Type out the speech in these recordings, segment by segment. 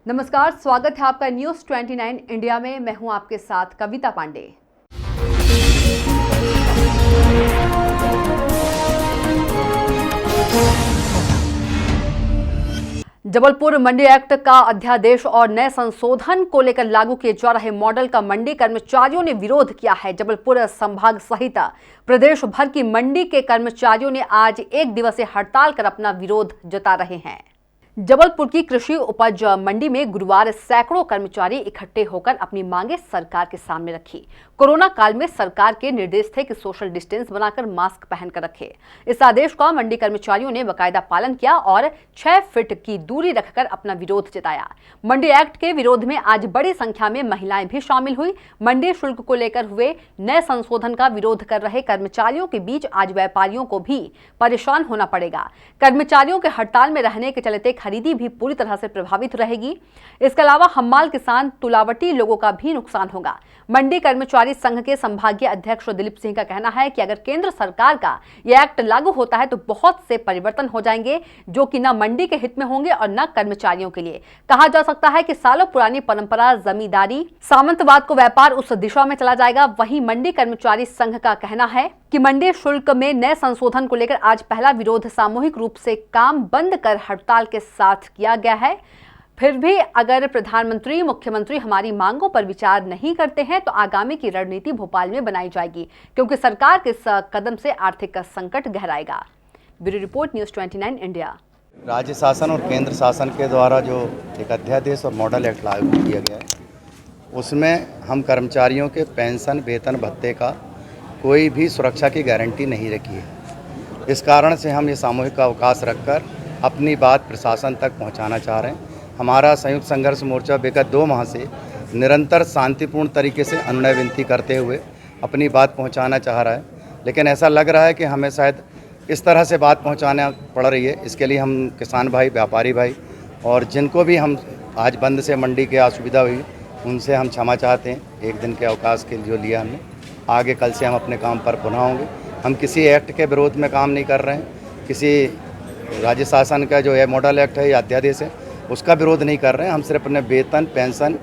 नमस्कार, स्वागत है आपका न्यूज़ 29 इंडिया में। मैं हूं आपके साथ कविता पांडे। जबलपुर मंडी एक्ट का अध्यादेश और नए संशोधन को लेकर लागू किए जा रहे मॉडल का मंडी कर्मचारियों ने विरोध किया है। जबलपुर संभाग सहित प्रदेश भर की मंडी के कर्मचारियों ने आज एक दिवसीय हड़ताल कर अपना विरोध जता रहे हैं। जबलपुर की कृषि उपज मंडी में गुरुवार सैकड़ों कर्मचारी इकट्ठे होकर अपनी मांगे सरकार के सामने रखी। कोरोना काल में सरकार के निर्देश थे कि सोशल डिस्टेंस बनाकर मास्क पहनकर रखें। इस आदेश का मंडी कर्मचारियों ने बाकायदा पालन किया और 6 फीट की दूरी रखकर अपना विरोध जताया। मंडी एक्ट के विरोध में आज बड़ी संख्या में महिलाएं भी शामिल हुई। मंडी शुल्क को लेकर हुए नए संशोधन का विरोध कर रहे कर्मचारियों के बीच आज व्यापारियों को भी परेशान होना पड़ेगा। कर्मचारियों के हड़ताल में रहने के चलते खरीदी भी पूरी तरह से प्रभावित रहेगी। इसके अलावा हम्माल किसान तुलावटी लोगों का भी नुकसान होगा। मंडी कर्मचारी संघ के संभागीय अध्यक्ष दिलीप सिंह का कहना है कि अगर केंद्र सरकार का यह एक्ट लागू होता है तो बहुत से परिवर्तन हो जाएंगे जो कि न मंडी के हित में होंगे और न कर्मचारियों के लिए। कहा जा सकता है कि सालों पुरानी परंपरा जमींदारी सामंतवाद को व्यापार उस दिशा में चला जाएगा। वहीं मंडी कर्मचारी संघ का कहना है कि मंडी शुल्क में नए संशोधन को लेकर आज पहला विरोध सामूहिक रूप से काम बंद कर हड़ताल के साथ किया गया है। फिर भी अगर प्रधानमंत्री मुख्यमंत्री हमारी मांगों पर विचार नहीं करते हैं तो आगामी की रणनीति भोपाल में बनाई जाएगी, क्योंकि सरकार के इस कदम से आर्थिक संकट गहराएगा। Bureau report, news 29 India. राज्य शासन और केंद्र शासन के द्वारा जो एक अध्यादेश और मॉडल एक्ट लागू किया गया है, उसमें हम कर्मचारियों के पेंशन वेतन भत्ते का कोई भी सुरक्षा की गारंटी नहीं रखी है। इस कारण से हम ये सामूहिक अवकाश रखकर अपनी बात प्रशासन तक पहुंचाना चाह रहे हैं। हमारा संयुक्त संघर्ष मोर्चा विगत 2 माह से निरंतर शांतिपूर्ण तरीके से अनुनय विनती करते हुए अपनी बात पहुंचाना चाह रहा है, लेकिन ऐसा लग रहा है कि हमें शायद इस तरह से बात पहुंचाना पड़ रही है। इसके लिए हम किसान भाई, व्यापारी भाई और जिनको भी हम आज बंद से मंडी की असुविधा हुई उनसे हम क्षमा चाहते हैं। एक दिन के अवकाश के जो लिया हमने, आगे कल से हम अपने काम पर पुनः होंगे। हम किसी एक्ट के विरोध में काम नहीं कर रहे हैं, किसी राज्य शासन का जो है मॉडल एक्ट है या अध्यादेश है उसका विरोध नहीं कर रहे हैं। हम सिर्फ अपने वेतन, पेंशन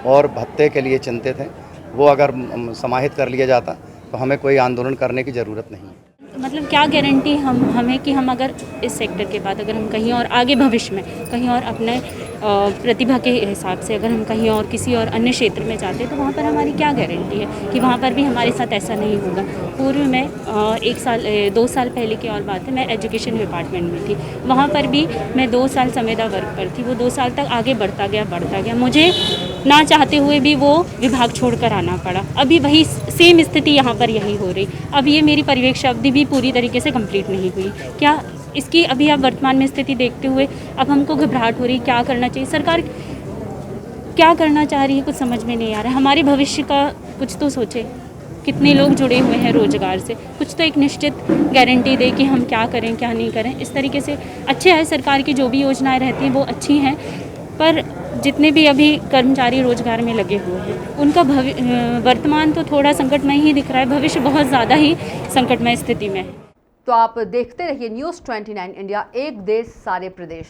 और भत्ते के लिए चिंतित हैं। वो अगर समाहित कर लिया जाता तो हमें कोई आंदोलन करने की ज़रूरत नहीं है। मतलब क्या गारंटी हमें कि हम अगर इस सेक्टर के बाद अगर हम कहीं और आगे भविष्य में कहीं और अपने प्रतिभा के हिसाब से अगर हम कहीं और किसी और अन्य क्षेत्र में जाते हैं तो वहाँ पर हमारी क्या गारंटी है कि वहाँ पर भी हमारे साथ ऐसा नहीं होगा। पूर्व में 2 साल पहले की और बात है, मैं एजुकेशन डिपार्टमेंट में थी। वहाँ पर भी मैं 2 साल संविदा वर्ग पर थी। वो 2 साल तक आगे बढ़ता गया। मुझे ना चाहते हुए भी वो विभाग छोड़कर आना पड़ा। अभी वही सेम स्थिति यहाँ पर यही हो रही। अब ये मेरी परिवेश अवधि भी पूरी तरीके से कंप्लीट नहीं हुई। क्या इसकी अभी आप वर्तमान में स्थिति देखते हुए अब हमको घबराहट हो रही, क्या करना चाहिए? सरकार क्या करना चाह रही है कुछ समझ में नहीं आ रहा है। हमारे भविष्य का कुछ तो सोचे। कितने लोग जुड़े हुए हैं रोजगार से, कुछ तो एक निश्चित गारंटी दे कि हम क्या करें क्या नहीं करें। इस तरीके से अच्छे है, सरकार की जो भी योजनाएं रहती हैं वो अच्छी हैं, पर जितने भी अभी कर्मचारी रोजगार में लगे हुए हैं उनका वर्तमान तो थोड़ा संकटमय ही दिख रहा है, भविष्य बहुत ज़्यादा ही संकटमय स्थिति में है। तो आप देखते रहिए न्यूज़ 29 इंडिया, एक देश सारे प्रदेश।